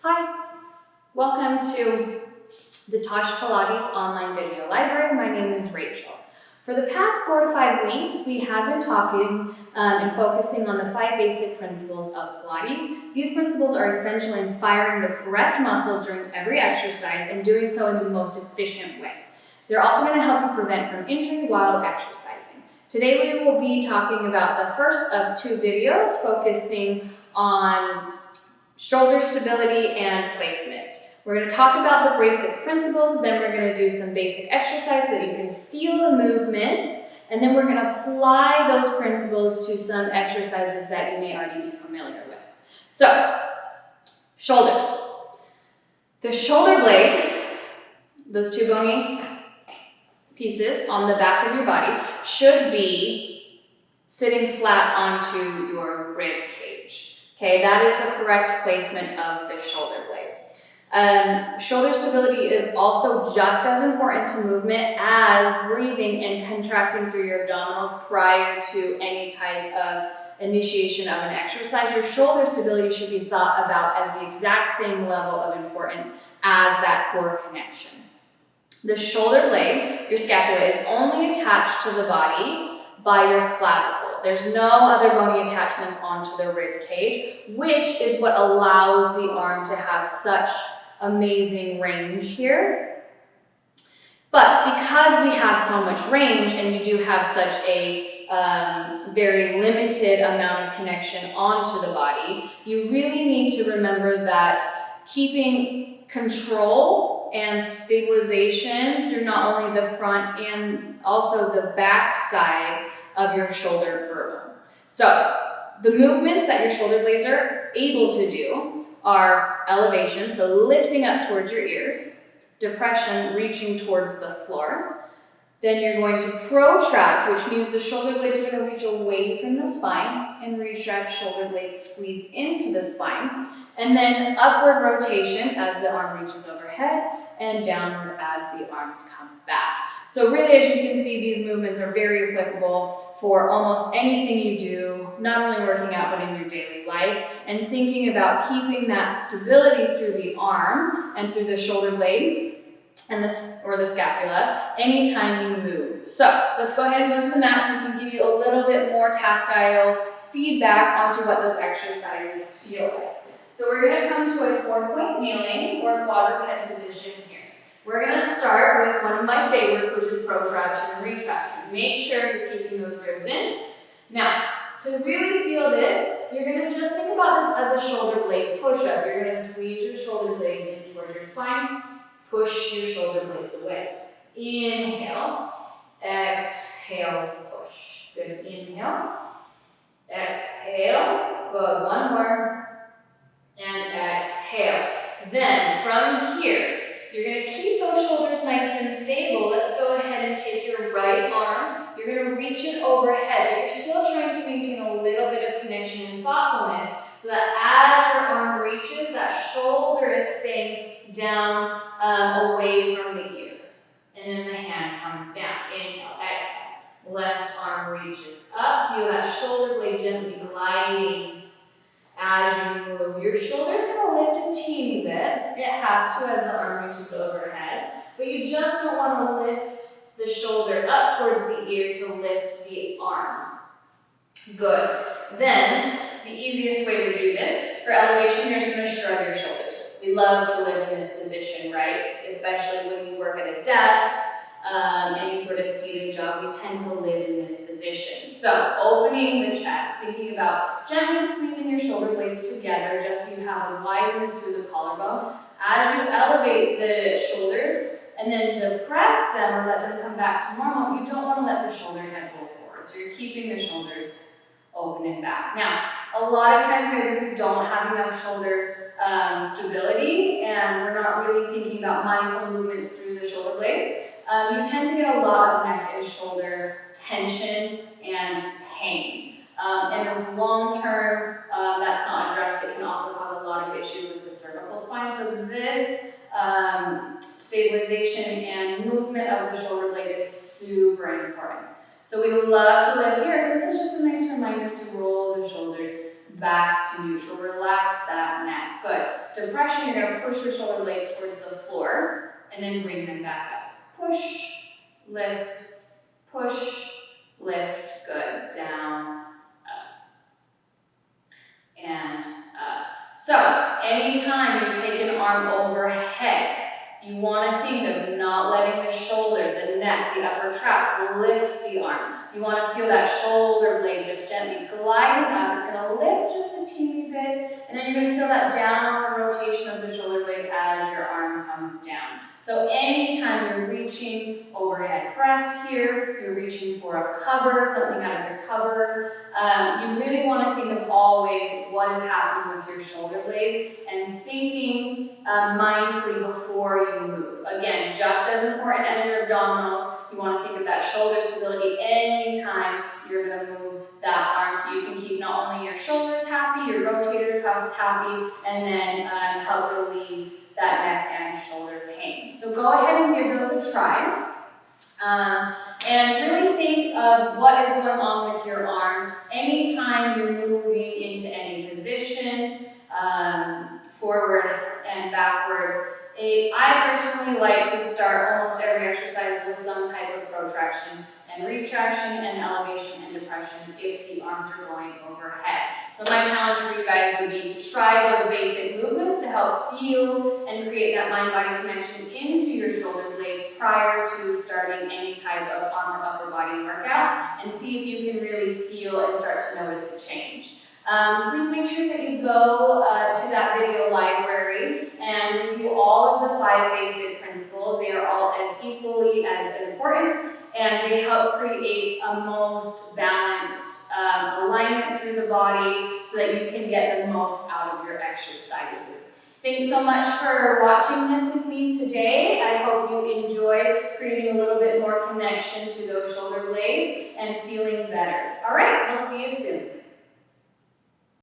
Hi, welcome to the TOSH Pilates online video library. My name is Rachel. For the past 4 to 5 weeks, we have been talking and focusing on the 5 basic principles of Pilates. These principles are essential in firing the correct muscles during every exercise and doing so in the most efficient way. They're also going to help you prevent from injury while exercising. Today we will be talking about the first of 2 videos focusing on shoulder stability and placement. We're going to talk about the basics principles, then we're going to do some basic exercise so that you can feel the movement, and then we're going to apply those principles to some exercises that you may already be familiar with. So, shoulders. The shoulder blade, those 2 bony pieces on the back of your body, should be sitting flat onto your rib cage. Okay, that is the correct placement of the shoulder blade. Shoulder stability is also just as important to movement as breathing and contracting through your abdominals prior to any type of initiation of an exercise. Your shoulder stability should be thought about as the exact same level of importance as that core connection. The shoulder blade, your scapula, is only attached to the body by your clavicle. There's no other bony attachments onto the rib cage, which is what allows the arm to have such amazing range here. But because we have so much range and you do have such a very limited amount of connection onto the body, you really need to remember that keeping control and stabilization through not only the front and also the back side of your shoulder girdle. So the movements that your shoulder blades are able to do are elevation, so lifting up towards your ears, depression, reaching towards the floor. Then you're going to protract, which means the shoulder blades are going to reach away from the spine, and retract, shoulder blades squeeze into the spine. And then upward rotation as the arm reaches overhead, and downward as the arms come back. So really, as you can see, these movements are very applicable for almost anything you do, not only working out, but in your daily life, and thinking about keeping that stability through the arm and through the shoulder blade and the scapula anytime you move. So let's go ahead and go to the mat so we can give you a little bit more tactile feedback onto what those exercises feel like. So we're going to come to a 4-point kneeling or quadruped position here. We're going to start with one of my favorites, which is protraction and retraction. Make sure you're keeping those ribs in. Now, to really feel this, you're going to just think about this as a shoulder blade push-up. You're going to squeeze your shoulder blades in towards your spine, push your shoulder blades away. Inhale, exhale, push. Good, inhale, exhale, good, one more, and exhale. Then, from here, you're going to keep those shoulders nice and stable. Let's go ahead and take your right arm. You're going to reach it overhead, but you're still trying to maintain a little bit of connection and thoughtfulness so that as your arm reaches, that shoulder is staying down away from the ear. And then the hand comes down. Inhale, exhale. Left arm reaches up. Feel that shoulder blade gently gliding as you move. Your shoulder's going to lift a teeny bit. It has to as the arm reaches overhead. But you just don't want to lift the shoulder up towards the ear to lift the arm. Good. Then, the easiest way to do this, for elevation, you're just going to shrug your shoulders. We love to live in this position, right? Especially when we work at a desk, any sort of seated job, we tend to live in this position. So, opening the chest, thinking about gently squeezing your shoulder blades together just so you have a wideness through the collarbone. As you elevate the shoulders and then depress them or let them come back to normal, you don't want to let the shoulder head go forward. So you're keeping the shoulders open and back. Now, a lot of times, guys, if we don't have enough shoulder stability and we're not really thinking about mindful movements through the shoulder blade, you tend to get a lot of neck and shoulder tension and pain. And with long-term, that's not addressed, it can also cause a lot of issues with the cervical spine. So this stabilization and movement of the shoulder blade is super important. So we love to lift here. So this is just a nice reminder to roll the shoulders back to neutral. Relax that neck. Good. Depression, you're going to push your shoulder blades towards the floor and then bring them back up. Push, lift, push, lift. Good. Down, up, and up. So anytime you take an arm overhead, you want to think of not letting the shoulder, the neck, the upper traps lift the arm. You want to feel that shoulder blade just gently gliding up. It's going to lift just a teeny bit, and then you're going to feel that downward rotation of the shoulder blade as your arm comes down. So anytime you're reaching overhead press here, you're reaching for a cupboard, something out of your cupboard, you really want to think of always what is happening with your shoulder blades and thinking mindfully before you move. Again, just as important as your abdominals, you want to think of that shoulder stability anytime you're going to move that arm, so you can keep not only your shoulders happy, your rotator cuffs happy, and then help relieve that neck and shoulder pain. So go ahead and give those a try. And really think of what is going on with your arm anytime you're moving into any position, forward and backwards. I personally like to start almost every exercise with some type of protraction and retraction and elevation and depression if the arms are going overhead. So my challenge for you guys would be to try those basic movements to help feel and create that mind-body connection into your shoulder blades prior to starting any type of arm or upper body workout, and see if you can really feel and start to notice a change. Please make sure that you go to that video library and review all of the 5 basic principles. They are all as equally as important, and they help create a most balanced alignment through the body so that you can get the most out of your exercises. Thanks so much for watching this with me today. I hope you enjoyed creating a little bit more connection to those shoulder blades and feeling better. All right, we'll see you soon.